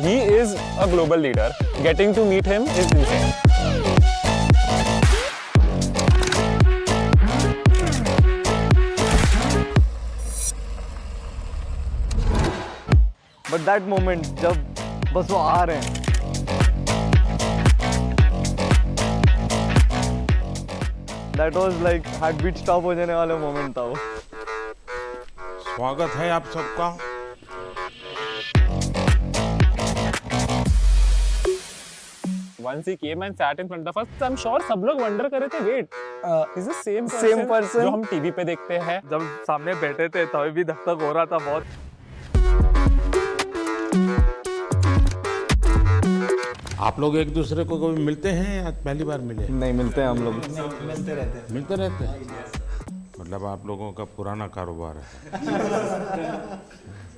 he is a global leader. Getting to meet him is insane. But that moment जब बस वो आ रहे हैं, that was like heartbeat stop हो जाने वाला moment था वो। स्वागत है आप सबका। Once he came and sat in front of us, I'm sure सब लोग wonder कर रहे थे, wait, is this same person जो हम टीवी पे देखते हैं? जब सामने बैठे थे तभी भी धक धक हो रहा था बहुत। आप लोग एक दूसरे को कभी मिलते हैं या पहली बार मिले? नहीं, मिलते हैं हम लोग। मिलते रहते हैं। मतलब आप लोगों का पुराना कारोबार है।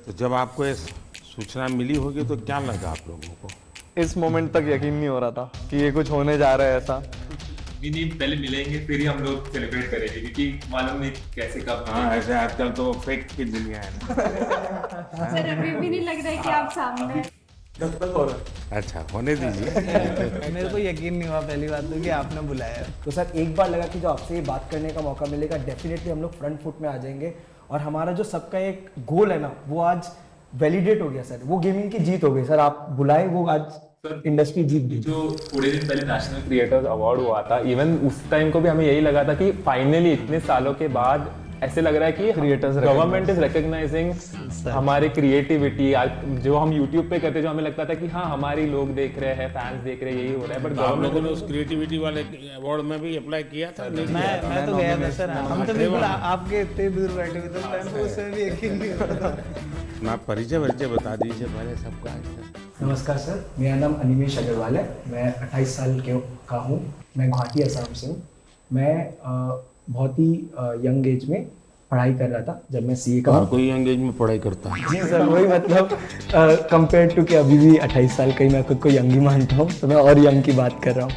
तो जब आपको ये सूचना मिली होगी तो क्या लगा आप लोगों को? इस मोमेंट तक यकीन नहीं हो रहा था कि ये कुछ होने जा रहा है ऐसा। भी नहीं, पहले मिलेंगे फिर ही हम लोग सेलिब्रेट करेंगे, क्योंकि मालूम नहीं कैसे कब। हाँ, ऐसे आजकल तो फेक की दुनिया है ना। सर अभी भी नहीं लग रहा है कि आप सामने। अच्छा, होने दीजिए। मेरे को यकीन नहीं हुआ पहली बात तो कि आपने बुलाया। तो सर एक बार लगा कि जो आपसे ये बात करने का मौका मिलेगा डेफिनेटली हम लोग फ्रंट फुट में आ जाएंगे और हमारा जो सबका एक गोल है ना वो आज वैलिडेट हो गया सर। वो गेमिंग की जीत हो गई सर, आप बुलाए वो आज इंडस्ट्री जीत गई। जो थोड़े दिन पहले नेशनल क्रिएटर्स अवार्ड हुआ था, इवन उस टाइम को भी हमें यही लगा था कि फाइनली इतने सालों के बाद ऐसे लग रहा है कि Creators गवर्नमेंट इज रिकॉग्नाइजिंग हमारी क्रिएटिविटी। जो हम यूट्यूब पे करते, जो हमें लगता था कि हाँ हमारी लोग देख रहे हैं, फैंस देख रहे हैं, यही हो रहा है, बट आप लोगों ने उस क्रिएटिविटी वाले अवार्ड में भी अप्लाई किया था? मैं तो गया था सर। हम तो बिल्कुल आपके इतने दूर बैठे हुए थे उस टाइम पे, उसमें भी यकीन नहीं हो रहा था। आप परिचय बता दीजिए पहले सबका। नमस्कार सर, मेरा नाम अनिमेश अग्रवाल है। मैं 28 साल का हूँ। मैं गुवाहाटी असम से हूँ। मैं बहुत ही यंग एज में पढ़ाई कर रहा था जब मैं सीए का। कोई यंग एज में पढ़ाई करता है? जी सर, वही मतलब कंपेयर टू कि अभी भी 28 साल का ही मैं खुद को यंग ही मानता हूँ, तो मैं और यंग की बात कर रहा हूँ।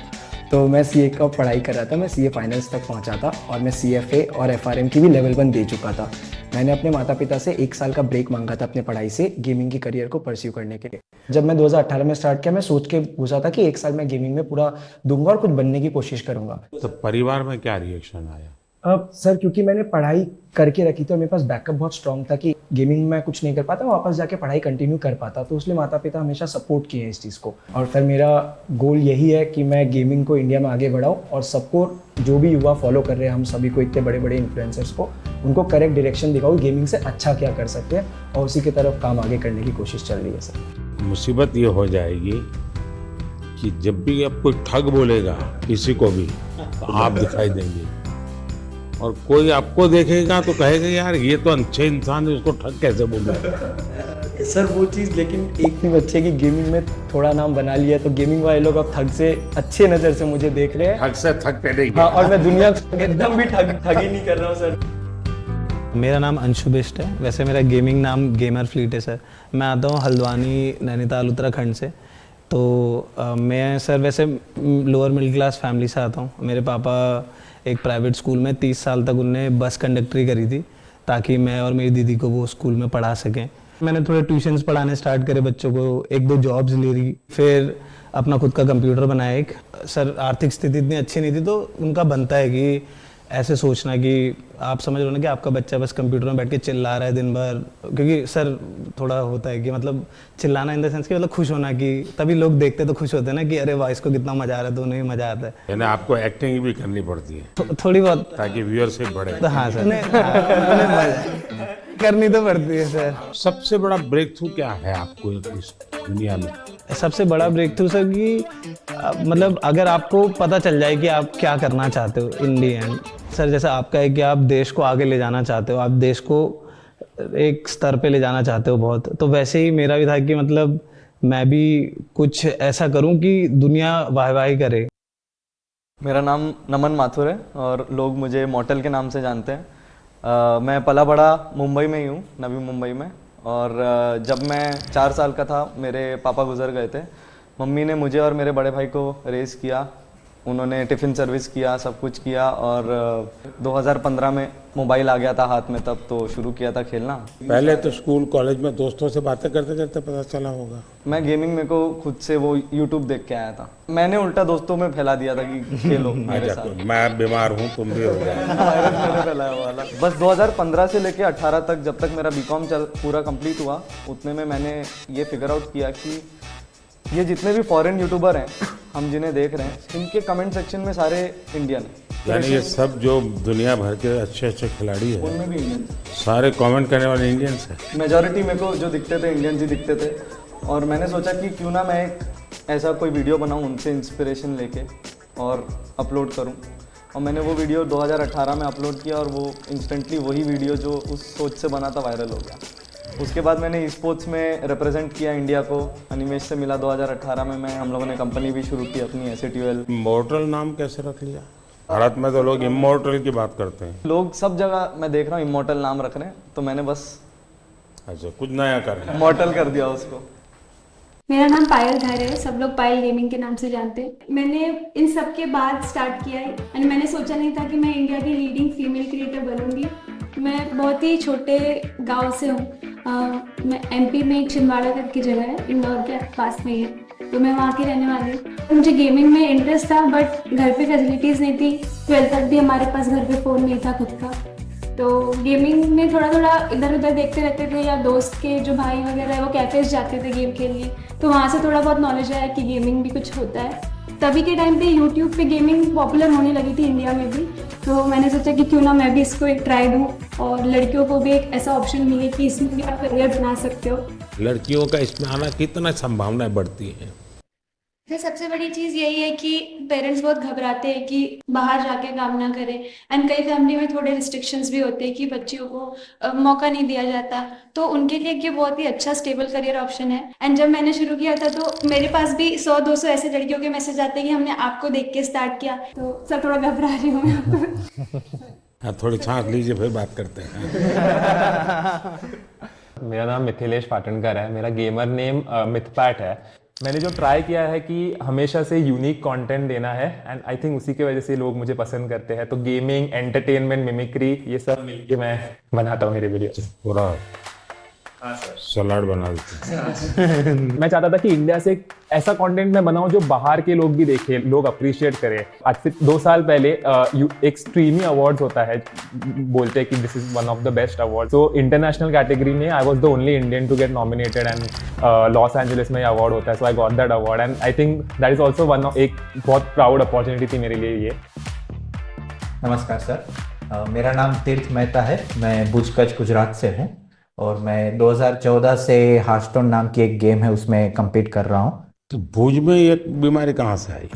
तो मैं सीए का पढ़ाई कर रहा था, मैं सीए फाइनल्स तक पहुँचा था और मैं सीएफए और एफआरएम की भी लेवल 1 दे चुका था। मैंने अपने माता पिता से 1 साल का ब्रेक मांगा था अपने पढ़ाई से गेमिंग की करियर को परस्यू करने के लिए। जब मैं 2018 में स्टार्ट किया, मैं सोच के पूछा था कि 1 साल मैं गेमिंग में पूरा दूंगा और कुछ बनने की कोशिश करूंगा। तो परिवार में क्या रिएक्शन आया? अब सर क्योंकि मैंने पढ़ाई करके रखी थी और मेरे पास बैकअप बहुत स्ट्रॉन्ग था कि गेमिंग में कुछ नहीं कर पाता, मैं वापस जाके पढ़ाई कंटिन्यू कर पाता, तो इसलिए माता पिता हमेशा सपोर्ट किए हैं इस चीज़ को। और फिर मेरा गोल यही है कि मैं गेमिंग को इंडिया में आगे बढ़ाऊँ और सबको, जो भी युवा फॉलो कर रहे हैं, हम सभी को, इतने बड़े बड़े इन्फ्लुएंसर्स को, उनको करेक्ट डायरेक्शन दिखाऊँ गेमिंग से अच्छा क्या कर सकते हैं और उसी की तरफ काम आगे करने की कोशिश चल रही है सर। मुसीबत ये हो जाएगी कि जब भी आप कोई ठग बोलेगा किसी को भी तो आप दिखाई देंगे और कोई आपको देखेगा तो कहेगा यार ये तो अच्छे इंसान है, उसको ठग कैसे बोले। सर वो चीज़, लेकिन एक चीज़ अच्छी है कि गेमिंग में थोड़ा नाम बना लिया तो गेमिंग वाले लोग अब ठग से अच्छे नज़र से मुझे देख रहे हैं। ठग से ठग पे नहीं। हाँ, और मैं दुनिया एकदम भी ठगी नहीं कर रहा हूँ सर। मेरा नाम अंशु बिष्ट है। वैसे मेरा गेमिंग नाम गेमर फ्लीट है सर। मैं आता हूँ हल्द्वानी, नैनीताल, उत्तराखंड से। तो मैं सर वैसे लोअर मिडिल क्लास फैमिली से आता हूँ। मेरे पापा एक प्राइवेट स्कूल में 30 साल तक उनने बस कंडक्टरी करी थी ताकि मैं और मेरी दीदी को वो स्कूल में पढ़ा सकें। मैंने थोड़े ट्यूशन्स पढ़ाने स्टार्ट करे बच्चों को, 1-2 जॉब्स ले रही, फिर अपना खुद का कंप्यूटर बनाया एक। सर आर्थिक स्थिति इतनी अच्छी नहीं थी तो उनका बनता है कि ऐसे सोचना कि आप समझ रहे हो ना कि आपका बच्चा बस कंप्यूटर में बैठ के चिल्ला रहा है दिन भर, क्योंकि सर थोड़ा होता है कि मतलब चिल्लाना इन द सेंस कि मतलब खुश होना, कि तभी लोग देखते तो खुश होते हैं ना कि अरे वाह इसको कितना मजा आ रहा है, तो उन्हें भी मजा आता है। यानी आपको एक्टिंग भी करनी पड़ती है थोड़ी बहुत, ताकि व्यूअरशिप बढ़े। तो हाँ सर, करनी तो पड़ती है सर। सबसे बड़ा ब्रेक थ्रू क्या है आपको इस दुनिया में? सबसे बड़ा ब्रेक थ्रू सर कि मतलब अगर आपको पता चल जाए कि आप क्या करना चाहते हो इन दी एंड। सर जैसा आपका है कि आप देश को आगे ले जाना चाहते हो, आप देश को एक स्तर पे ले जाना चाहते हो बहुत, तो वैसे ही मेरा भी था कि मतलब मैं भी कुछ ऐसा करूं कि दुनिया वाहवाही करे। मेरा नाम नमन माथुर है और लोग मुझे मॉटल के नाम से जानते हैं। मैं पला बड़ा मुंबई में ही हूँ, नवी मुंबई में। और जब मैं 4 साल का था मेरे पापा गुजर गए थे। मम्मी ने मुझे और मेरे बड़े भाई को रेज़ किया उन्होंने टिफ़िन सर्विस किया, सब कुछ किया और 2015 में मोबाइल आ गया था हाथ में, तब तो शुरू किया था खेलना। पहले तो स्कूल कॉलेज में दोस्तों से बातें करते करते पता चला होगा। मैं गेमिंग मेरे को खुद से वो यूट्यूब देख के आया था, मैंने उल्टा दोस्तों में फैला दिया था कि खेलो मेरे अच्छा, साथ। मैं बीमार हूँ, तुम भी हो जाए। वायरस मैंने फैलाया वो वाला। बस 2015 से लेके 18 तक, जब तक मेरा बीकॉम पूरा कंप्लीट हुआ, उतने में मैंने ये फिगर आउट किया कि ये जितने भी फॉरेन यूट्यूबर हैं हम जिन्हें देख रहे हैं, इनके कमेंट सेक्शन में सारे इंडियन हैं। यानी ये सब जो दुनिया भर के अच्छे अच्छे खिलाड़ी हैं, उनमें भी इंडियन सारे कमेंट करने वाले इंडियंस हैं। मेजॉरिटी मेरे को जो दिखते थे इंडियंस ही दिखते थे, और मैंने सोचा कि क्यों ना मैं एक ऐसा कोई वीडियो बनाऊं उनसे इंस्पिरेशन लेके और अपलोड करूं। और मैंने वो वीडियो 2018 में अपलोड किया और वो इंस्टेंटली वही वीडियो जो उस सोच से बना था वायरल हो गया। उसके बाद मैंने स्पोर्ट्स में रिप्रेजेंट किया इंडिया को, अनिमेश से मिला 2018 में मैं, हम लोगों ने कंपनी भी शुरू की अपनी SATUL। इमॉर्टल नाम कैसे रख लिया? भारत में तो लोग इमॉर्टल की बात करते हैं। लोग सब जगह मैं देख रहा हूँ इमॉर्टल नाम रख रहे हैं, तो मैंने बस अच्छा, कुछ नया कर इमॉर्टल कर दिया उसको। मेरा नाम पायल धर है, सब लोग पायल गेमिंग के नाम से जानते हैं। मैंने इन सब के बाद स्टार्ट किया है एंड मैंने सोचा नहीं था कि मैं इंडिया की लीडिंग फीमेल क्रिएटर बनूंगी। मैं बहुत ही छोटे गांव से हूँ, मैं MP में एक छिंदवाड़ा करके जगह है, इंदौर के पास में ही है, तो मैं वहाँ की रहने वाली हूँ। मुझे गेमिंग में इंटरेस्ट था बट घर पे फैसिलिटीज़ नहीं थी। 12th तक भी हमारे पास घर पे फ़ोन नहीं था खुद का, तो गेमिंग में थोड़ा थोड़ा इधर उधर देखते रहते थे, या दोस्त के जो भाई वगैरह है वो कैफेज जाते थे गेम के लिए, तो वहाँ से थोड़ा बहुत नॉलेज आया कि गेमिंग भी कुछ होता है। तभी के टाइम पे यूट्यूब पे गेमिंग पॉपुलर होने लगी थी इंडिया में भी, तो मैंने सोचा कि क्यों ना मैं भी इसको एक ट्राई दूँ और लड़कियों को भी एक ऐसा ऑप्शन मिले कि इसमें भी आप करियर बना सकते हो। लड़कियों का इसमें आना कितना संभावनाएं बढ़ती हैं। फिर सबसे बड़ी चीज़ यही है कि पेरेंट्स बहुत घबराते हैं कि बाहर जाके काम ना करें, एंड कई फैमिली में थोड़े रिस्ट्रिक्शंस भी होते हैं कि बच्चियों को मौका नहीं दिया जाता, तो उनके लिए ये बहुत ही अच्छा स्टेबल करियर ऑप्शन है। एंड जब मैंने शुरू किया था तो मेरे पास भी 100-200 ऐसे लड़कियों के मैसेज आते हैं कि हमने आपको देख के स्टार्ट किया, तो सर थोड़ा घबरा रही हूँ मैं। हाँ, थोड़ी छांट लीजिए, फिर बात करते हैं। मेरा नाम मिथिलेश पाटनकर है, मेरा गेमर नेम मिथपैट है। मैंने जो ट्राई किया है कि हमेशा से यूनिक कंटेंट देना है, एंड आई थिंक उसी की वजह से लोग मुझे पसंद करते हैं। तो गेमिंग, एंटरटेनमेंट, मिमिक्री, ये सब मिलके मैं बनाता हूँ मेरे वीडियो। पूरा सलाड बना देते हैं। मैं चाहता था कि इंडिया से एक ऐसा कंटेंट मैं बनाऊं जो बाहर के लोग भी देखें, लोग अप्रिशिएट करें। आज से 2 साल पहले एक स्ट्रीमी अवार्ड्स होता है, बोलते हैं कि this is one of the best award. तो इंटरनेशनल कैटेगरी में I was the only Indian to get nominated, and Los Angeles में अवार्ड होता है, so I got that award, and I think that is also one of एक बहुत proud opportunity थी मेरे लिए ये। नमस्कार सर, मेरा नाम तीर्थ मेहता है, मैं भुज कच्छ गुजरात से हूँ और मैं 2014 से हार्टस्टोन नाम की एक गेम है उसमें compete कर रहा हूँ। तो भुज में ये बीमारी कहाँ से आई?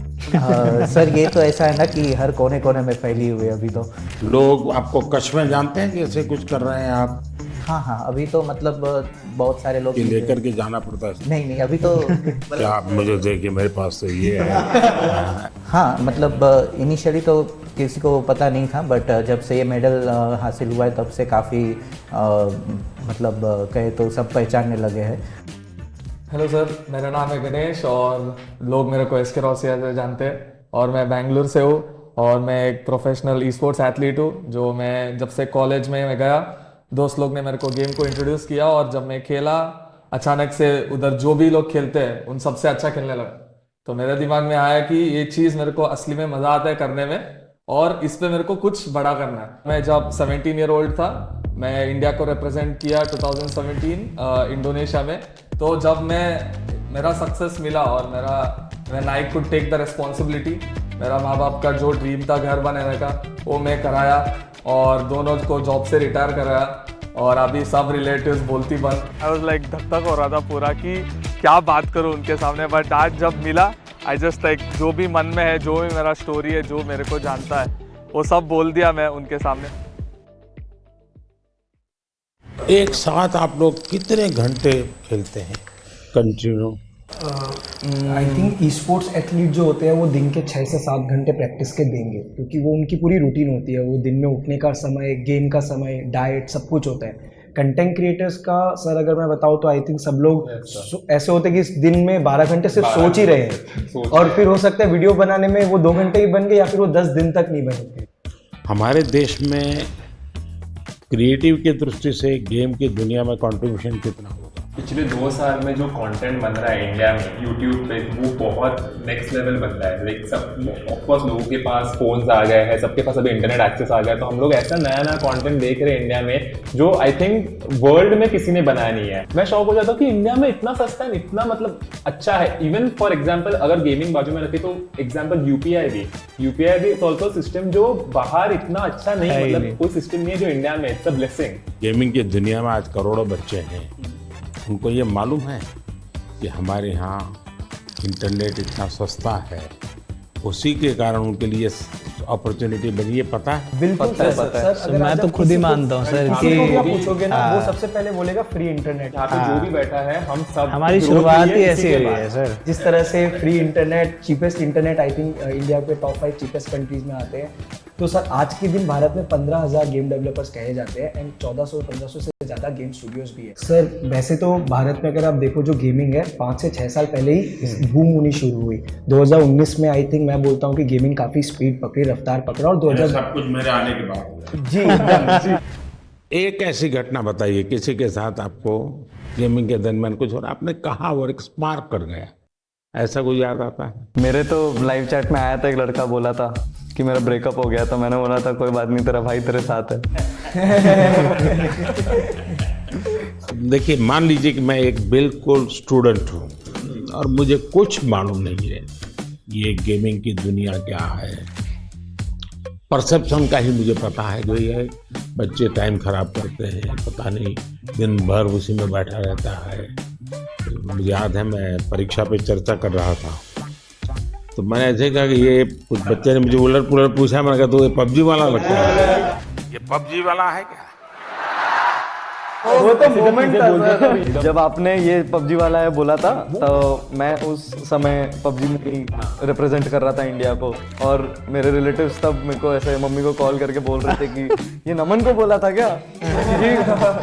सर ये तो ऐसा है ना कि हर कोने कोने में फैली हुई है अभी तो। लोग आपको कच्छ में जानते हैं कि ऐसे कुछ कर रहे हैं आप? हाँ, अभी तो मतलब बहुत सारे लोग लेकर के जाना पड़ता है? नहीं, अभी तो क्या आप मुझे देखिए, मेरे पास तो ये है। हाँ, मतलब इनिशियली तो किसी को पता नहीं था, बट जब से ये मेडल हासिल हुआ है तब से काफ़ी मतलब कहे तो सब पहचानने लगे हैं। हेलो सर, मेरा नाम है गणेश और लोग मेरे को SK रोसिया से जानते हैं, और मैं बेंगलुरु से हूँ और मैं एक प्रोफेशनल ई-स्पोर्ट्स एथलीट हूँ। जो मैं जब से कॉलेज में मैं गया, दोस्त लोग ने मेरे को गेम को इंट्रोड्यूस किया और जब मैं खेला, अचानक से उधर जो भी लोग खेलते हैं उन सबसे अच्छा खेलने लगा। तो मेरे दिमाग में आया कि ये चीज़ मेरे को असली में मज़ा आता है करने में और इस पे मेरे को कुछ बड़ा करना है। मैं जब 17 ईयर ओल्ड था, मैं इंडिया को रिप्रेजेंट किया 2017 इंडोनेशिया में। तो जब मेरा सक्सेस मिला और when I could take the responsibility, मेरा माँ बाप का जो ड्रीम था घर बनाने का, वो मैं कराया और दोनों को जॉब से रिटायर कराया और अभी सब रिलेटिव्स बोलती बंद। आई वाज लाइक धक हो रहा था पूरा कि क्या बात करूं उनके सामने, बट आज जब मिला आई जस्ट लाइक जो भी मन में है, जो भी मेरा स्टोरी है, जो मेरे को जानता है, वो सब बोल दिया मैं उनके सामने। एक साथ आप लोग कितने घंटे खेलते हैं continue? I think e sports athlete जो होते हैं वो दिन के 6 से 7 घंटे प्रैक्टिस के देंगे, क्योंकि वो उनकी पूरी रूटीन होती है। वो दिन में उठने का समय, गेम का समय, डाइट, सब कुछ होता है। कंटेंट क्रिएटर्स का सर अगर मैं बताऊँ तो आई थिंक सब लोग ऐसे होते कि दिन में 12 घंटे सिर्फ सोच ही रहे हैं और फिर हो सकता है वीडियो बनाने में वो 2 घंटे ही बन गए या फिर वो 10 दिन तक नहीं बने। हमारे देश में क्रिएटिव की दृष्टि से गेम की दुनिया में कंट्रीब्यूशन कितना होगा? पिछले 2 साल में जो कंटेंट बन रहा है इंडिया में यूट्यूब पे वो बहुत नेक्स्ट लेवल बन रहा है। लाइक सब ऑफकोर्स लोगों के पास फोन्स आ गए हैं, सबके पास अभी इंटरनेट एक्सेस आ गया है, तो हम लोग ऐसा नया नया कंटेंट देख रहे हैं इंडिया में जो आई थिंक वर्ल्ड में किसी ने बनाया नहीं है। मैं शौक हो जाता हूँ कि इंडिया में इतना सस्ता है, इतना मतलब अच्छा है। इवन फॉर एग्जाम्पल अगर गेमिंग बाजू में रखी तो एग्जाम्पल यूपीआई भी इट्स ऑल्सो सिस्टम जो बाहर इतना अच्छा नहीं, मतलब कोई सिस्टम नहीं है जो इंडिया में। It's a blessing. गेमिंग की दुनिया में आज करोड़ों बच्चे हैं, उनको ये मालूम है कि हमारे यहाँ इंटरनेट इतना सस्ता है, उसी के कारण उनके लिए अपॉर्चुनिटी बनी है, पता है? बिल्कुल सर मैं तो खुद ही मानता हूँ सर कि पूछोगे ना वो सबसे पहले बोलेगा फ्री इंटरनेट। यहाँ पे जो भी बैठा है हम सब हमारी शुरुआत ही ऐसी हुई है सर। जिस तरह से free internet, cheapest internet I think India के टॉप 5 चीपेस्ट कंट्रीज में आते हैं। तो सर आज के दिन भारत में 15,000 गेम डेवलपर्स कहे जाते हैं एंड 1400-1500 से ज़्यादा गेम स्टूडियोज भी है। सर वैसे तो भारत में अगर आप देखो जो गेमिंग है 5 से 6 साल पहले ही बूम होनी शुरू हुई। 2019 में आई थिंक मैं बोलता हूँ कि गेमिंग काफ़ी स्पीड पकड़ी, रफ्तार पकड़ा और 2000 सब कुछ मेरे आने के बाद जी एकदम जी। एक ऐसी घटना बताइए किसी के साथ आपको गेमिंग के दरमियान कुछ और आपने कहा और एक स्पार्क कर गया, ऐसा कोई याद आता है? मेरे तो लाइव चैट में आया था एक लड़का, बोला था कि मेरा ब्रेकअप हो गया, तो मैंने बोला था कोई बात नहीं, तेरा भाई तेरे साथ है। देखिए मान लीजिए कि मैं एक बिल्कुल स्टूडेंट हूँ और मुझे कुछ मालूम नहीं है ये गेमिंग की दुनिया क्या है, परसेप्शन का ही मुझे पता है जो ये बच्चे टाइम खराब करते हैं, पता नहीं दिन भर उसी में बैठा रहता है। मुझे याद है मैं परीक्षा पे चर्चा कर रहा था तो मैंने ऐसे कहा कि ये कुछ बच्चे ने मुझे उलट पुलट पूछा, मैंने कहा तो ये पबजी वाला लगता है, ये पबजी वाला है क्या? वो तो मोमेंट था सर, जब आपने ये पबजी वाला है बोला था तो मैं उस समय पबजी में ही रिप्रेजेंट कर रहा था इंडिया को, और मेरे रिलेटिव्स तब मेरे को ऐसे मम्मी को कॉल करके बोल रहे थे कि ये नमन को बोला था क्या?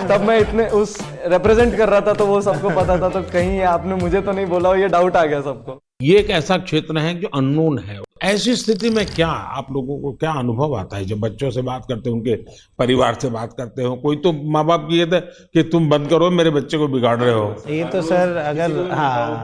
तब मैं इतने उस रिप्रेजेंट कर रहा था तो वो सबको पता था, तो कहीं आपने मुझे तो नहीं बोला हो, ये डाउट आ गया सबको। ये एक ऐसा क्षेत्र है जो अननोन है। ऐसी स्थिति में क्या आप लोगों को क्या अनुभव आता है जब बच्चों से बात करते हो, उनके परिवार से बात करते हो? कोई तो माँ बाप ये थे कि तुम बंद करो, मेरे बच्चे को बिगाड़ रहे हो। ये तो सर अगर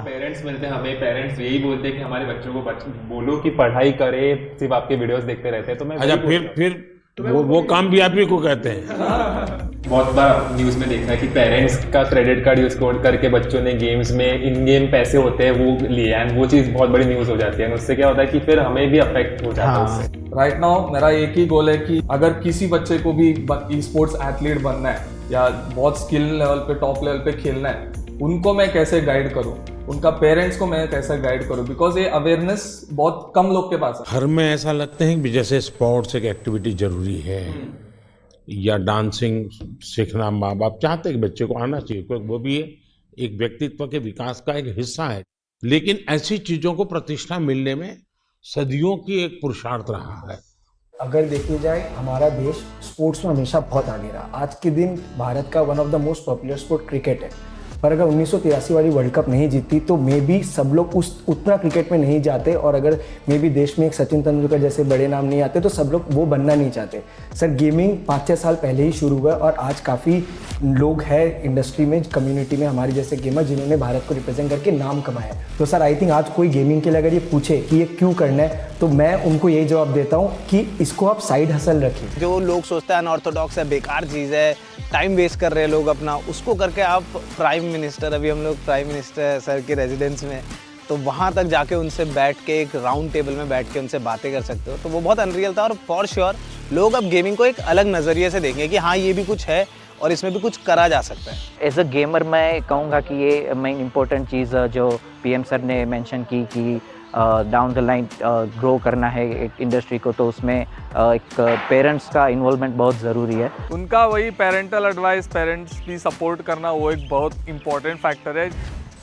पेरेंट्स मिलते हैं हमें, पेरेंट्स यही बोलते हैं कि हमारे बच्चों को बोलो कि पढ़ाई करे, सिर्फ आपके वीडियोस देखते रहते हैं। तो मैं अच्छा फिर वो काम भी आप ही को कहते हैं? बहुत बार न्यूज में देखा है कि पेरेंट्स का क्रेडिट कार्ड यूज करके बच्चों ने गेम्स में इन गेम पैसे होते हैं वो लिए, एंड वो चीज़ बहुत बड़ी न्यूज हो जाती है। उससे क्या होता है कि फिर हमें भी अफेक्ट हो जाता है उससे। राइट नाउ मेरा एक ही गोल है कि अगर किसी बच्चे को भी ई स्पोर्ट्स एथलीट बनना है या बहुत स्किल लेवल पे टॉप लेवल पे खेलना है, उनको मैं कैसे गाइड करूं, उनका पेरेंट्स को मैं कैसे गाइड करूं, बिकॉज ये अवेयरनेस बहुत कम लोग के पास है। घर में ऐसा लगता है कि जैसे स्पोर्ट्स एक एक्टिविटी जरूरी है या डांसिंग सीखना माँ बाप चाहते हैं कि बच्चे को आना चाहिए, क्योंकि वो भी एक व्यक्तित्व के विकास का एक हिस्सा है, लेकिन ऐसी चीजों को प्रतिष्ठा मिलने में सदियों की एक पुरुषार्थ रहा है। अगर देखी जाए हमारा देश स्पोर्ट्स में हमेशा बहुत आगे रहा। आज के दिन भारत का one of the most popular sport cricket है, पर अगर 1983 वाली वर्ल्ड कप नहीं जीती तो मे बी सब लोग उतना क्रिकेट में नहीं जाते, और अगर मे बी देश में एक सचिन तेंदुलकर जैसे बड़े नाम नहीं आते तो सब लोग वो बनना नहीं चाहते। सर गेमिंग 5-6 साल पहले ही शुरू हुआ और आज काफ़ी लोग हैं इंडस्ट्री में, कम्युनिटी में हमारे जैसे गेमर जिन्होंने भारत को रिप्रेजेंट करके नाम कमाया। तो सर आई थिंक आज कोई गेमिंग के लिए अगर ये पूछे कि ये क्यों करना है तो मैं उनको यही जवाब देता हूँ कि इसको आप साइड हसल रखिए। जो लोग सोचते हैं अनऑर्थोडॉक्स है, बेकार चीज़ है, टाइम वेस्ट कर रहे हैं लोग अपना, उसको करके आप प्राइम मिनिस्टर, अभी हम लोग प्राइम मिनिस्टर सर के रेजिडेंस में, तो वहाँ तक जाके उनसे बैठ के एक राउंड टेबल में बैठ के उनसे बातें कर सकते हो, तो वो बहुत अनरियल था। और फॉर श्योर लोग अब गेमिंग को एक अलग नज़रिए से देखेंगे कि हाँ ये भी कुछ है और इसमें भी कुछ करा जा सकता है। एज अ गेमर मैं कहूँगा कि ये मेन इम्पोर्टेंट चीज़ जो पीएम सर ने मेंशन की कि डाउन द लाइन ग्रो करना है एक इंडस्ट्री को, तो उसमें एक पेरेंट्स का इन्वॉल्वमेंट बहुत ज़रूरी है। उनका वही पेरेंटल एडवाइस, पेरेंट्स भी सपोर्ट करना, वो एक बहुत इम्पोर्टेंट फैक्टर है।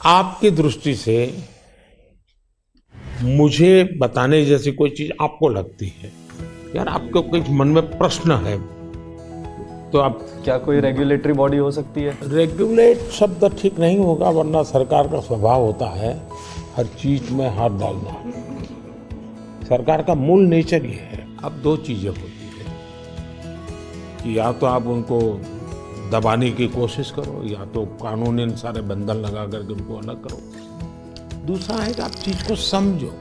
आपकी दृष्टि से मुझे बताने जैसी कोई चीज आपको लगती है, यार आपको कुछ मन में प्रश्न है, तो आप क्या कोई रेगुलेटरी बॉडी हो सकती है? रेगुलेट शब्द ठीक नहीं होगा, वरना सरकार का स्वभाव होता है हर चीज में हाथ डालना। सरकार का मूल नेचर ये है। अब दो चीजें होती है कि या तो आप उनको दबाने की कोशिश करो, या तो कानूनी सारे बंधन लगा करके उनको अलग करो। दूसरा है कि आप चीज को समझो,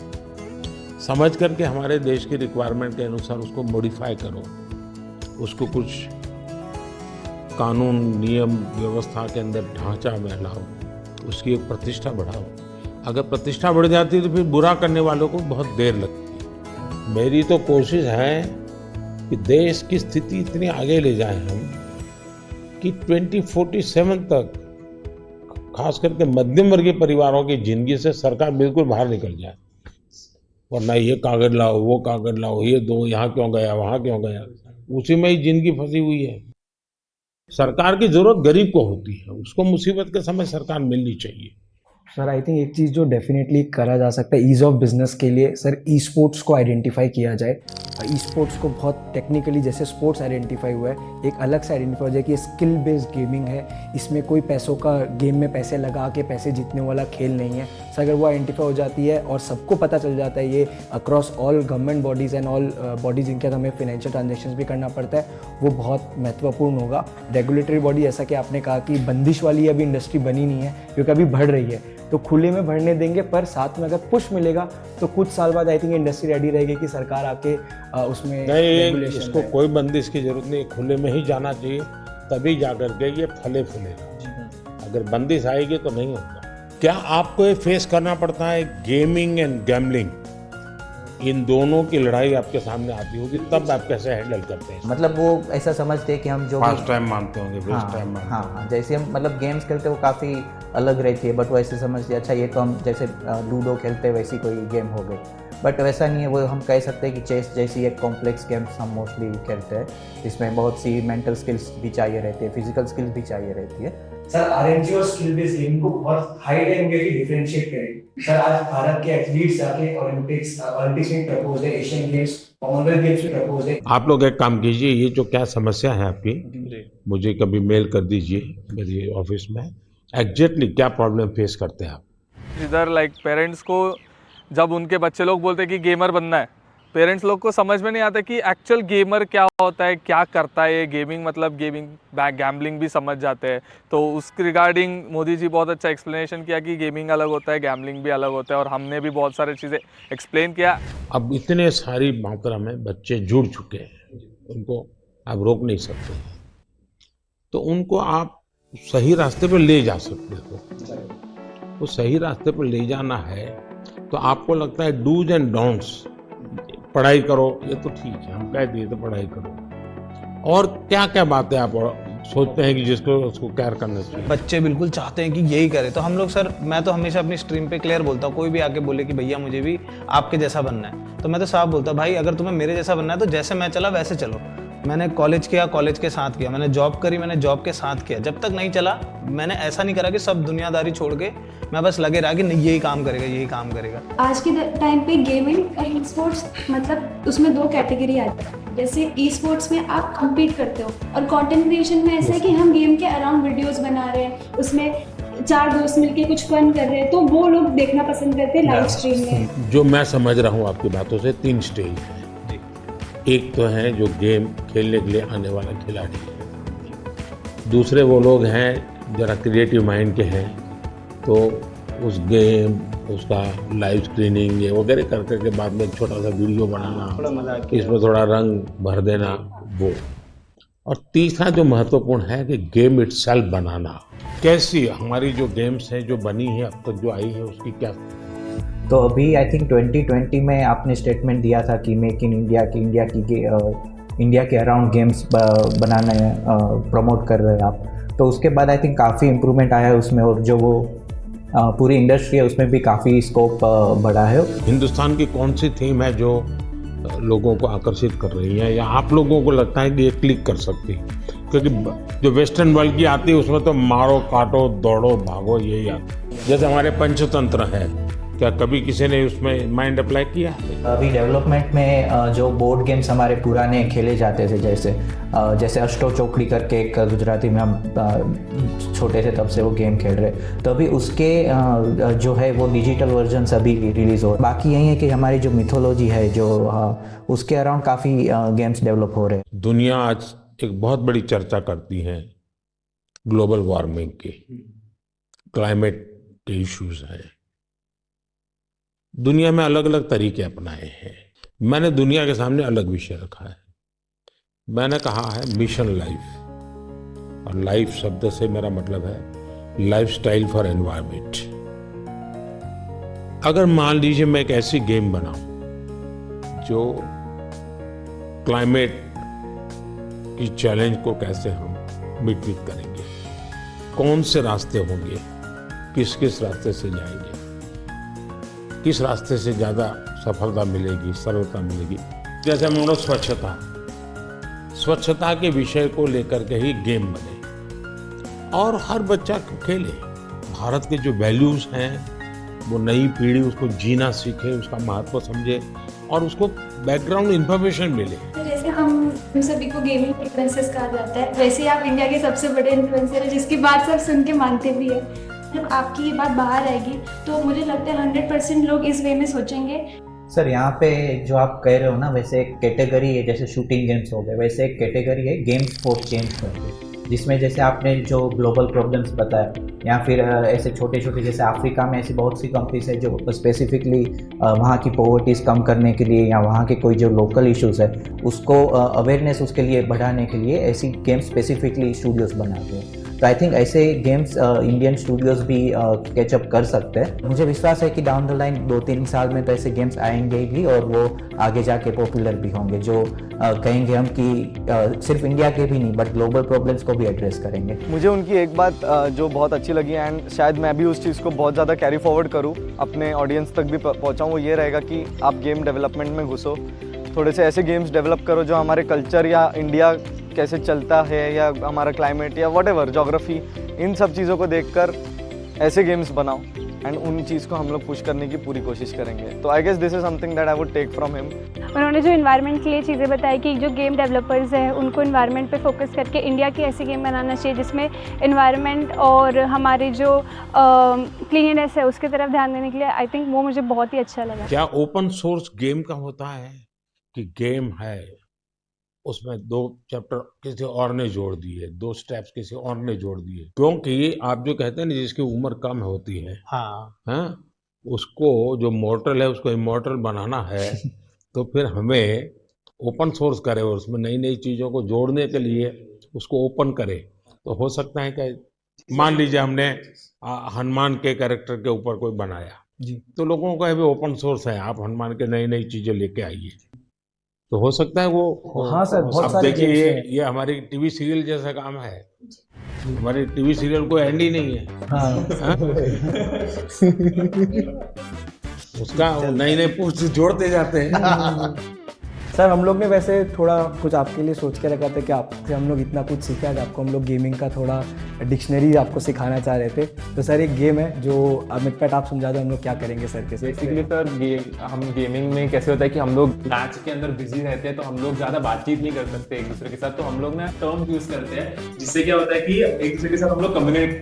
समझ करके हमारे देश की रिक्वायरमेंट के अनुसार उसको मॉडिफाई करो, उसको कुछ कानून नियम व्यवस्था के अंदर ढांचा में लाओ, उसकी एक प्रतिष्ठा बढ़ाओ। अगर प्रतिष्ठा बढ़ जाती है तो फिर बुरा करने वालों को बहुत देर लगती है। मेरी तो कोशिश है कि देश की स्थिति इतनी आगे ले जाएं हम कि 2047 तक खास करके मध्यम वर्गीय परिवारों की जिंदगी से सरकार बिल्कुल बाहर निकल जाए। वरना ये कागज लाओ, वो कागज लाओ, ये दो, यहाँ क्यों गया, वहाँ क्यों गया, उसी में ही जिंदगी फंसी हुई है। सरकार की जरूरत गरीब को होती है, उसको मुसीबत के समय सरकार मिलनी चाहिए। सर आई थिंक एक चीज़ जो डेफिनेटली करा जा सकता है ईज़ ऑफ बिजनेस के लिए, सर ई स्पोर्ट्स को आइडेंटिफाई किया जाए। ई स्पोर्ट्स को बहुत टेक्निकली जैसे स्पोर्ट्स आइडेंटिफाई हुआ है, एक अलग से आइडेंटिफाई हो जाए कि ये स्किल बेस्ड गेमिंग है, इसमें कोई पैसों का गेम में पैसे लगा के पैसे जीतने वाला खेल नहीं है। सर अगर वो आइडेंटिफाई हो जाती है और सबको पता चल जाता है ये across all government bodies and all bodies जिनके साथ हमें फाइनेंशियल ट्रांजेक्शन भी करना पड़ता है, वो बहुत महत्वपूर्ण होगा। रेगुलेटरी बॉडी जैसा कि आपने कहा कि बंदिश वाली अभी इंडस्ट्री बनी नहीं है क्योंकि अभी बढ़ रही है, तो खुले में बढ़ने देंगे, पर साथ में अगर पुश मिलेगा तो कुछ साल बाद आई थिंक इंडस्ट्री रेडी रहेगी कि सरकार आके उसमें नहीं, इसको कोई बंदिश की जरूरत नहीं, खुले में ही जाना चाहिए, तभी जाकर के ये फले फूलेगा। अगर बंदिश आएगी तो नहीं होगा। क्या आपको ये फेस करना पड़ता है गेमिंग एंड गैम्बलिंग, इन दोनों की लड़ाई आपके सामने आती होगी, तब आप कैसे हैंडल करते हैं? मतलब वो ऐसा समझते हैं कि हम जो फास्ट टाइम मानते होंगे, वेस्ट टाइम मानते हाँ हाँ, जैसे हम मतलब गेम्स खेलते हैं वो काफ़ी अलग रहती है, बट वो ऐसे समझते हैं अच्छा ये तो हम जैसे लूडो खेलते हैं वैसी कोई गेम हो गई, बट वैसा नहीं है। वो हम कह सकते हैं कि चेस जैसी एक कॉम्प्लेक्स गेम्स हम मोस्टली खेलते हैं, इसमें बहुत सी मेंटल स्किल्स भी चाहिए रहती है, फिजिकल स्किल्स भी चाहिए रहती है। सर आरएनजी और स्किल बेस्ड गेम को बहुत हाई टाइम के लिए डिफरेंशिएट करें। सर आज भारत के एथलीट्स जाके ओलंपिक्स में प्रपोज है, एशियन गेम्स, कॉमनवेल्थ गेम्स में प्रपोज है। आप लोग एक काम कीजिए, ये जो क्या समस्या है आपकी, मुझे कभी मेल कर दीजिए मेरी ऑफिस में, एग्जैक्टली क्या प्रॉब्लम फेस करते हैं आप। इधर लाइक पेरेंट्स को जब उनके बच्चे लोग बोलते हैं कि गेमर बनना है, पेरेंट्स लोग को समझ में नहीं आता कि एक्चुअल गेमर क्या होता है, क्या करता है ये गेमिंग, मतलब गेमिंग गैम्बलिंग भी समझ जाते हैं। तो उस रिगार्डिंग मोदी जी बहुत अच्छा एक्सप्लेनेशन किया कि गेमिंग अलग होता है, गैम्बलिंग भी अलग होता है, और हमने भी बहुत सारी चीज़ें एक्सप्लेन किया। अब इतने सारी मात्रा में बच्चे जुड़ चुके हैं, उनको आप रोक नहीं सकते, तो उनको आप सही रास्ते पर ले जा सकते हो। वो सही रास्ते पर ले जाना है तो आपको लगता है डूज एंड डोंट्स, पढ़ाई करो, ये तो ठीक है, हम कह दिए तो पढ़ाई करो, और क्या क्या बातें आप सोचते हैं कि जिसको उसको केयर करना चाहिए। बच्चे बिल्कुल चाहते हैं कि यही करे, तो हम लोग सर, मैं तो हमेशा अपनी स्ट्रीम पे क्लियर बोलता हूँ, कोई भी आके बोले कि भैया मुझे भी आपके जैसा बनना है, तो मैं तो साफ बोलता हूँ भाई अगर तुम्हें मेरे जैसा बनना है तो जैसे मैं चला वैसे चलो। मैंने कॉलेज किया, कॉलेज के साथ किया, मैंने जॉब करी, मैंने जॉब के साथ किया, जब तक नहीं चला मैंने ऐसा नहीं करा कि सब दुनियादारी छोड़ के मैं बस लगे रहा कि नहीं यही काम करेगा, यही काम करेगा। आज के टाइम पे गेमिंग और ई स्पोर्ट्स मतलब उसमें दो कैटेगरी आती है। जैसे ई स्पोर्ट्स में आप कम्पीट करते हो, और कंटेंट क्रिएशन में ऐसा है कि हम गेम के अराउंड वीडियोस बना रहे हैं, उसमें 4 दोस्त मिलके कुछ फन कर रहे हैं, तो वो लोग देखना पसंद करते हैं लाइव स्ट्रीम में। जो मैं समझ रहा हूँ आपकी बातों से 3 स्टेज है। एक तो है जो गेम खेलने के लिए आने वाला खिलाड़ी है, दूसरे वो लोग हैं जरा क्रिएटिव माइंड के हैं, तो उस गेम उसका लाइव स्क्रीनिंग ये वगैरह कर करके बाद में एक छोटा सा वीडियो बनाना, इसमें थोड़ा रंग भर देना वो, और तीसरा जो महत्वपूर्ण है कि गेम इटसेल्फ बनाना। कैसी हमारी जो गेम्स हैं जो बनी है अब तक जो आई है उसकी क्या। तो अभी आई थिंक 2020 में आपने स्टेटमेंट दिया था कि मेक इन इंडिया की इंडिया के अराउंड गेम्स बनाने प्रमोट कर रहे हैं आप, तो उसके बाद आई थिंक काफ़ी इम्प्रूवमेंट आया है उसमें, और जो वो पूरी इंडस्ट्री है उसमें भी काफ़ी स्कोप बढ़ा है। हिंदुस्तान की कौन सी थीम है जो लोगों को आकर्षित कर रही है, या आप लोगों को लगता है कि ये क्लिक कर सकती है? क्योंकि जो वेस्टर्न वर्ल्ड की आती है उसमें तो मारो काटो दौड़ो भागो यही आती है। जैसे हमारे पंचतंत्र है कि क्या कभी किसी ने उसमें माइंड अप्लाई किया है? अभी डेवलपमेंट में जो बोर्ड गेम्स हमारे पुराने खेले जाते थे, जैसे अष्टो चौकड़ी करके एक गुजराती में हम छोटे थे तब से वो गेम खेल रहे, तो अभी उसके जो है वो डिजिटल वर्जन्स अभी रिलीज़ हो। बाकी यही है कि हमारी जो मिथोलॉजी है जो उसके अराउंड काफ़ी गेम्स डेवलप हो रहे हैं। दुनिया आज एक बहुत बड़ी चर्चा करती है ग्लोबल वार्मिंग की, क्लाइमेट के इश्यूज हैं। दुनिया में अलग अलग तरीके अपनाए हैं। मैंने दुनिया के सामने अलग विषय रखा है। मैंने कहा है मिशन लाइफ, और लाइफ शब्द से मेरा मतलब है लाइफस्टाइल फॉर एनवायरनमेंट। अगर मान लीजिए मैं एक ऐसी गेम बनाऊं जो क्लाइमेट की चैलेंज को कैसे हम मिट करेंगे, कौन से रास्ते होंगे, किस किस रास्ते से जाएंगे, किस रास्ते से ज़्यादा सफलता मिलेगी, सरलता मिलेगी। जैसे मानो स्वच्छता के विषय को लेकर के ही गेम बने और हर बच्चा खेले। भारत के जो वैल्यूज़ हैं वो नई पीढ़ी उसको जीना सीखे, उसका महत्व समझे और उसको बैकग्राउंड इन्फॉर्मेशन मिले। जैसे हम सभी को गेमिंग इन्फ्लुएंसर्स कहा जाता है, वैसे ही आप इंडिया के सबसे बड़े इन्फ्लुएंसर हैं जिसकी बात सब सुन के मानते भी है। जब आपकी ये बात बाहर आएगी तो मुझे लगता है 100% लोग इस वे में सोचेंगे। सर यहाँ पे जो आप कह रहे हो ना, वैसे एक कैटेगरी है, जैसे शूटिंग गेम्स हो गए, वैसे एक कैटेगरी है गेम्स फॉर चेंज करके, जिसमें जैसे आपने जो ग्लोबल प्रॉब्लम्स बताया या फिर ऐसे छोटे छोटे जैसे अफ्रीका में ऐसी बहुत सी कंट्रीज है जो स्पेसिफिकली वहाँ की पॉवर्टीज़ कम करने के लिए या वहाँ के कोई जो लोकल इश्यूज़ है उसको अवेयरनेस उसके लिए बढ़ाने के लिए ऐसी गेम्स स्पेसिफिकली स्टूडियोज़ बनाते हैं। तो आई थिंक ऐसे गेम्स इंडियन स्टूडियोज़ भी कैचअप कर सकते हैं। मुझे विश्वास है कि डाउन द लाइन 2-3 साल में तो ऐसे गेम्स आएंगे भी और वो आगे जाके पॉपुलर भी होंगे, जो कहेंगे हम कि सिर्फ इंडिया के भी नहीं बट ग्लोबल प्रॉब्लम्स को भी एड्रेस करेंगे। मुझे उनकी एक बात जो बहुत अच्छी लगी एंड शायद मैं भी उस चीज़ को बहुत ज़्यादा कैरी फॉरवर्ड करूँ, अपने ऑडियंस तक भी पहुँचाऊँ, वो ये रहेगा कि आप गेम डेवलपमेंट में घुसो, थोड़े से ऐसे गेम्स डेवलप करो जो हमारे कल्चर या इंडिया कैसे चलता है या हमारा क्लाइमेट या व्हाटएवर ज्योग्राफी, इन सब चीज़ों को देखकर ऐसे गेम्स बनाओ एंड उन चीज़ को हम लोग पुश करने की पूरी कोशिश करेंगे। तो I guess this is something that I would take from him. उन्होंने जो इन्वायरमेंट के लिए चीज़ें बताई कि जो गेम डेवलपर्स हैं उनको इन्वायरमेंट पे फोकस करके इंडिया की ऐसी गेम बनाना चाहिए जिसमें इन्वायरमेंट और हमारी जो क्लीननेस है उसकी तरफ ध्यान देने के लिए, आई थिंक वो मुझे बहुत ही अच्छा लगा। क्या ओपन सोर्स गेम का होता है कि गेम है उसमें 2 चैप्टर किसी और ने जोड़ दिए, 2 स्टेप्स किसी और ने जोड़ दिए, क्योंकि आप जो कहते हैं ना जिसकी उम्र कम होती है, हाँ, उसको जो मॉर्टल है उसको इमॉर्टल बनाना है तो फिर हमें ओपन सोर्स करे और उसमें नई नई चीज़ों को जोड़ने के लिए उसको ओपन करे। तो हो सकता है कि मान लीजिए हमने हनुमान के कैरेक्टर के ऊपर कोई बनाया जी, तो लोगों का भी ओपन सोर्स है, आप हनुमान के नई नई चीज़ें लेके आइए, तो हो सकता है वो। हाँ सर, बहुत अब देखिए ये हमारी टीवी सीरियल जैसा काम है, हमारे टीवी सीरियल को एंड ही नहीं है। हाँ? उसका नई नई पोस्ट जोड़ते जाते हैं। सर हम लोग ने वैसे थोड़ा कुछ आपके लिए सोच के रखा था कि आपसे हम लोग इतना कुछ सीखा है, आपको हम लोग गेमिंग का थोड़ा डिक्शनरी आपको सिखाना चाह रहे थे। तो सर एक गेम है जो मिटपैट आप समझा दो हम लोग क्या करेंगे सर के। बेसिकली सर हम गेमिंग में कैसे होता है कि हम लोग मैच के अंदर बिजी रहते हैं तो हम लोग ज़्यादा बातचीत नहीं कर सकते एक दूसरे के साथ, तो हम लोग ना टर्म यूज़ करते हैं जिससे क्या होता है कि एक दूसरे के साथ हम लोग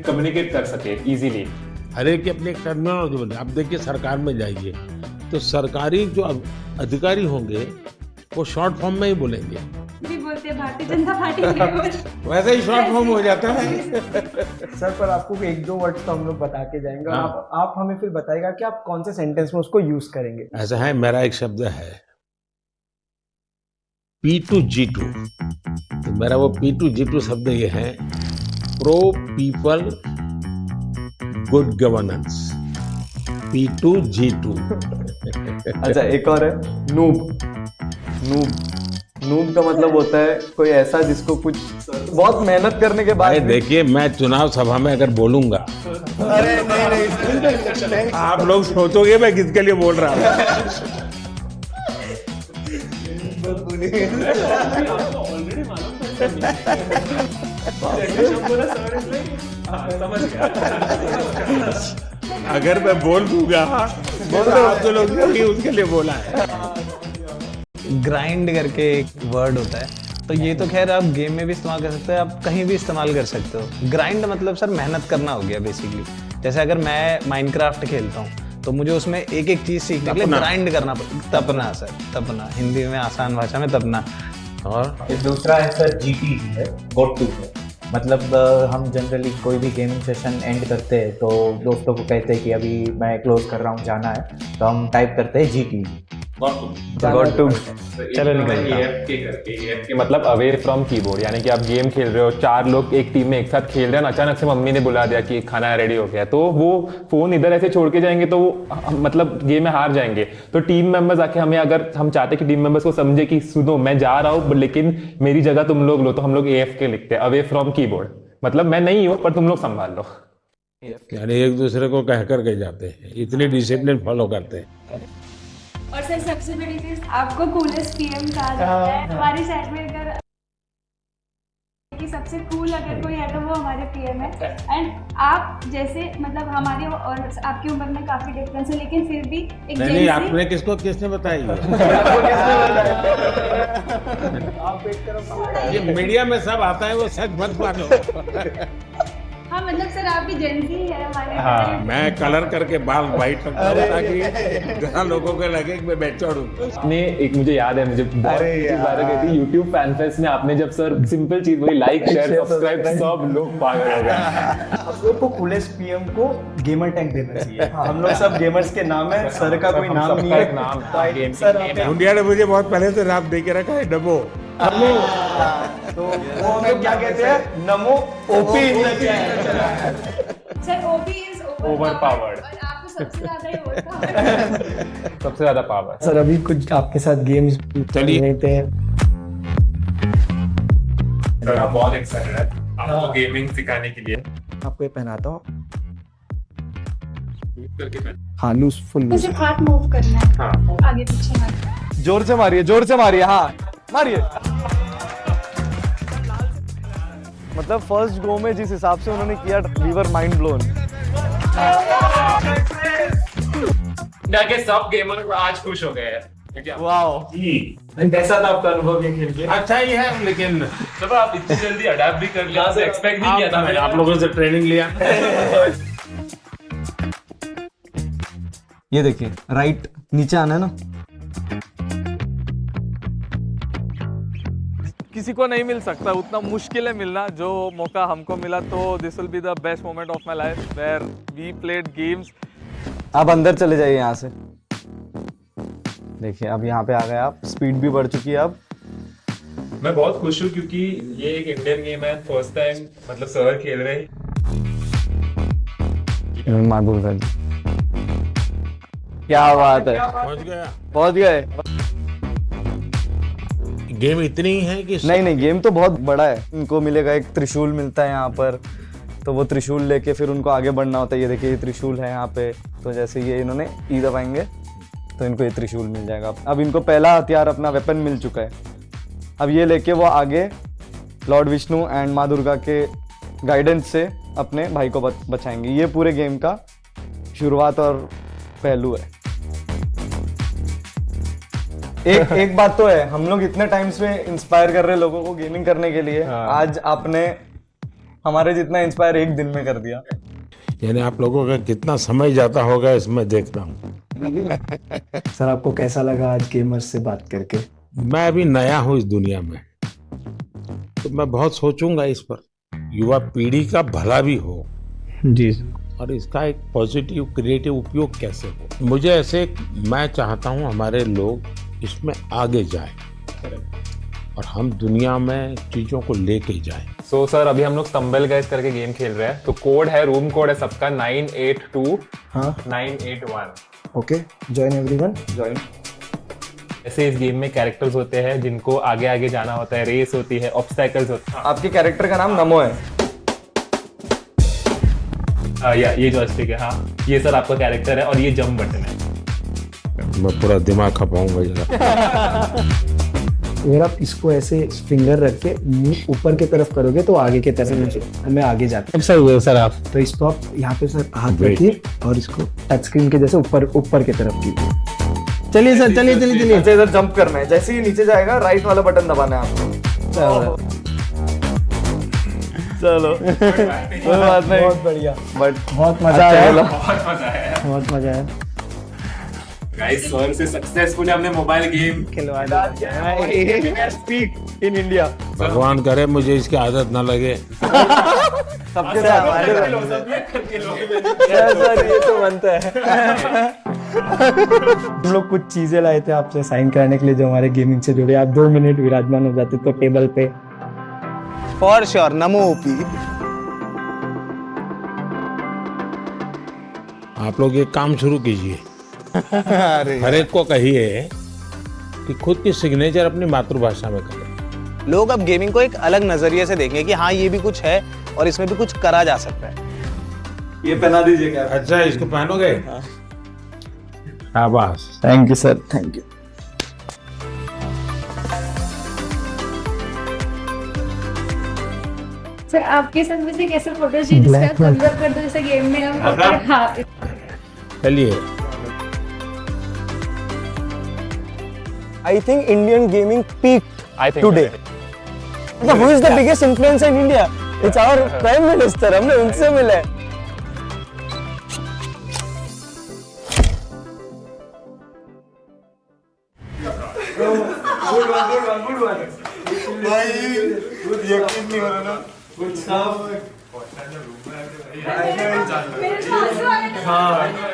कम्युनिकेट कर सके ईजिली। हर एक की अपनी एक टर्मिनोलॉजी बने। अब देखिए सरकार में जाइए तो सरकारी जो अधिकारी होंगे वो शॉर्ट फॉर्म में ही बोलेंगे, भी बोलते हैं भारतीय जनता पार्टी वैसे ही शॉर्ट फॉर्म हो जाता है। सर पर आपको 1-2 वर्ड्स तो हम लोग बता के जाएंगे और आप हमें फिर बताएगा कि आप कौन से सेंटेंस में उसको यूज करेंगे। ऐसा है, मेरा एक शब्द है P2G2, तो मेरा वो P2G2 शब्द ये है pro people good governance, P2G2। अच्छा एक और है नूब का मतलब होता है कोई ऐसा जिसको कुछ बहुत मेहनत करने के बाद। देखिए मैं चुनाव सभा में अगर बोलूंगा, अरे नहीं आप लोग सोचोगे मैं किसके लिए बोल रहा हूँ। अगर मैं बोल दूंगा आप जो लोग ने उसके लिए बोला है। ग्राइंड करके एक वर्ड होता है, तो ये तो खैर आप गेम में भी इस्तेमाल कर सकते हो, आप कहीं भी इस्तेमाल कर सकते हो। ग्राइंड मतलब सर मेहनत करना हो गया बेसिकली। जैसे अगर मैं माइनक्राफ्ट खेलता हूँ तो मुझे उसमें एक एक चीज़ सीखने के लिए ग्राइंड करना पड़ता। तपना सर, तपना, हिंदी में आसान भाषा में तपना। और दूसरा है सर GT है, गॉट टू है। मतलब हम जनरली कोई भी गेमिंग सेशन एंड करते हैं तो दोस्तों को कहते हैं कि अभी मैं क्लोज कर रहा हूँ, जाना है, तो हम टाइप करते हैं GT, गॉट टू। चलो निकल AFK मतलब अवे फ्रॉम कीबोर्ड, यानी कि आप गेम खेल रहे हो, 4 लोग एक टीम में एक साथ खेल रहे हैं, अचानक से मम्मी ने बुला दिया कि खाना रेडी हो गया, तो वो फोन इधर ऐसे छोड़ के जाएंगे तो वो मतलब गेम में हार जाएंगे। तो टीम मेंबर्स आके हमें, अगर हम चाहते कि टीम मेंबर्स को समझे कि सुनो मैं जा रहा हूँ लेकिन मेरी जगह तुम लोग लो, तो हम लोग AFK लिखते हैं, अवे फ्रॉम कीबोर्ड, मतलब मैं नहीं हूँ पर तुम लोग संभाल लो। यानी एक दूसरे को कह करके जाते हैं, इतनी डिसिप्लिन फॉलो करते हैं। और सर सबसे बड़ी चीज, आपको कूलेस्ट पीएम कहा जाता है हमारी साइड में। अगर कि सबसे कूल अगर कोई है तो वो हमारे पीएम है। एंड आप जैसे मतलब हमारी और आपकी उम्र में काफी डिफरेंस है, लेकिन फिर भी एक नहीं, आपने किसने बताई ये मीडिया में सब आता है, वो सच मत मानो। हाँ मतलब सर आप भी जेंजी है हमारे। हाँ, मैं कलर करके बाल वाइट रखता हूँ ताकि जहाँ लोगों को लगे कि मैं मैच्योर्ड हूँ। आपने एक, मुझे याद है, मुझे बहुत बार गई थी यूट्यूब फैन फेस्ट में, आपने जब सर सिंपल चीज वही लाइक शेयर सब्सक्राइब, सब लोग पागल हो गए। हम लोग को कूलेस्ट पीएम को गेमर टैग देना चाहिए। हम लोग सब गेमर्स के नाम है, सर का कोई नाम नहीं है। नाम सर इंडिया ने मुझे बहुत पहले से नाम दे के रखा है, नमो। तो वो हम लोग क्या कहते हैं, नमो OP. Sir OP is overpowered, और आपको सबसे ज्यादा ही ओवरपावर्ड। सबसे ज्यादा पावर। सर अभी कुछ आपके साथ गेम्स चलिए। लेते हैं। सर आप बहुत एक्साइटेड है आपको गेमिंग सिखाने के लिए। आपको ये पहनाता हूँ। करके पहन। हाँ लूज, फुल लूज। सिर्फ हाथ मूव करना है, हाँ आगे पीछे मत। जोर से मारिए, जोर से मारिए, हाँ मारिए। मतलब फर्स्ट गो में जिस हिसाब से उन्होंने किया, we were mind blown. India के सब गेमर आज खुश हो गए हैं। वाओ, कैसा था आपका अनुभव ये खेल के? अच्छा ही है, लेकिन सब आप इतनी जल्दी अडैप्ट भी कर लिया, एक्सपेक्ट नहीं किया था मैंने। आप लोगों से ट्रेनिंग लिया। ये देखिए, राइट नीचे आना है ना। किसी को नहीं मिल सकता, उतना मुश्किल है मिलना। जो मौका हमको मिला तो this will be the best moment of my life where we played games. आप अंदर चले जाइए यहाँ से। देखिए अब यहाँ पे आ गए आप, स्पीड भी बढ़ चुकी है अब। मैं बहुत खुश हूँ क्योंकि ये एक इंडियन गेम है, फर्स्ट टाइम मतलब सर खेल रहे हैं। माधुर जी, क्या बात है, पहुंच गए। गेम इतनी ही है कि नहीं, गेम तो बहुत बड़ा है। इनको मिलेगा एक त्रिशूल मिलता है यहाँ पर, तो वो त्रिशूल लेके फिर उनको आगे बढ़ना होता है। ये देखिए, ये त्रिशूल है यहाँ पे, तो जैसे ये इन्होंने ई दबाएंगे तो इनको ये त्रिशूल मिल जाएगा। अब इनको पहला हथियार, अपना वेपन मिल चुका है। अब ये लेके वो आगे लॉर्ड विष्णु एंड माँ दुर्गा के गाइडेंस से अपने भाई को बचाएंगे। ये पूरे गेम का शुरुआत और पहलू है। एक बात तो है, हम लोग इतने टाइम से इंस्पायर कर रहे लोगों को गेमिंग करने के लिए। आज आपने हमारे जितना इंस्पायर एक दिन में कर दिया। यानी आप लोगों का कितना समय जाता होगा इसमें देखता हूँ। सर आपको कैसा लगा आज गेमर्स से बात करके? मैं अभी नया हूँ इस दुनिया में, तो मैं बहुत सोचूंगा इस पर। युवा पीढ़ी का भला भी हो जी, और इसका एक पॉजिटिव क्रिएटिव उपयोग कैसे हो। मुझे ऐसे, मैं चाहता हूँ हमारे लोग इसमें आगे जाए और हम दुनिया में चीजों को लेके जाए। सो सर अभी हम लोग स्टम्बल गाइस करके गेम खेल रहे हैं। तो कोड है, रूम कोड है सबका 982 हाँ 981। Okay, join everyone, join. ऐसे इस गेम में कैरेक्टर्स होते हैं जिनको आगे आगे जाना होता है, रेस होती है, ऑब्स्टैकल्स होते हैं। आपके कैरेक्टर का नाम नमो है। ये जॉयस्टिक है। हाँ, ये सर आपका कैरेक्टर है और ये जंप बटन है। मैं पूरा दिमाग खपाऊंगा जरा। अगर आप इसको ऐसे फिंगर रख के मुंह ऊपर की तरफ करोगे तो आगे की तरफ मैं आगे जाता सर हुए सर आप हूँ। तो इसको आप यहाँ पे सर हाथ रखिए और इसको टच स्क्रीन के जैसे ऊपर की तरफ कीजिए। चलिए सर, चलिए। अच्छा इधर जंप करना है, जैसे ही नीचे जाएगा राइट वाला बटन दबाना है आपको। चलो कोई बात नहीं, बहुत बढ़िया, बट बहुत मजा आया, बहुत मजा आया बहुत मजा आया। गाइस। सर से सक्सेसफुली हमने मोबाइल गेम खिलवा स्पीक इन इंडिया। भगवान करे मुझे इसकी आदत ना लगे। सबके साथ सर ये तो बनता है। हम लोग कुछ चीजें लाए थे आपसे साइन कराने के लिए जो हमारे गेमिंग से जुड़े। आप 2 मिनट विराजमान हो जाते तो टेबल पे। For sure, NaMo OP. आप लोग एक काम शुरू कीजिए, हर एक को कहिए कि खुद की सिग्नेचर अपनी मातृभाषा में करें। लोग अब गेमिंग को एक अलग नजरिए से देखेंगे कि हाँ ये भी कुछ है और इसमें भी कुछ करा जा सकता है। ये पहना दीजिए क्या? अच्छा, इसको पहनोगे? शाबाश। Thank you sir, thank you. Sir आपके साथ में से कैसे फोटो जिसका कन्वर्ट कर दो जैसे गेम में हम। हाँ चलिए। I think Indian gaming peaked today. Who is the biggest influencer in India? It's our Prime Minister. हमने उनसे मिले। मेरे पास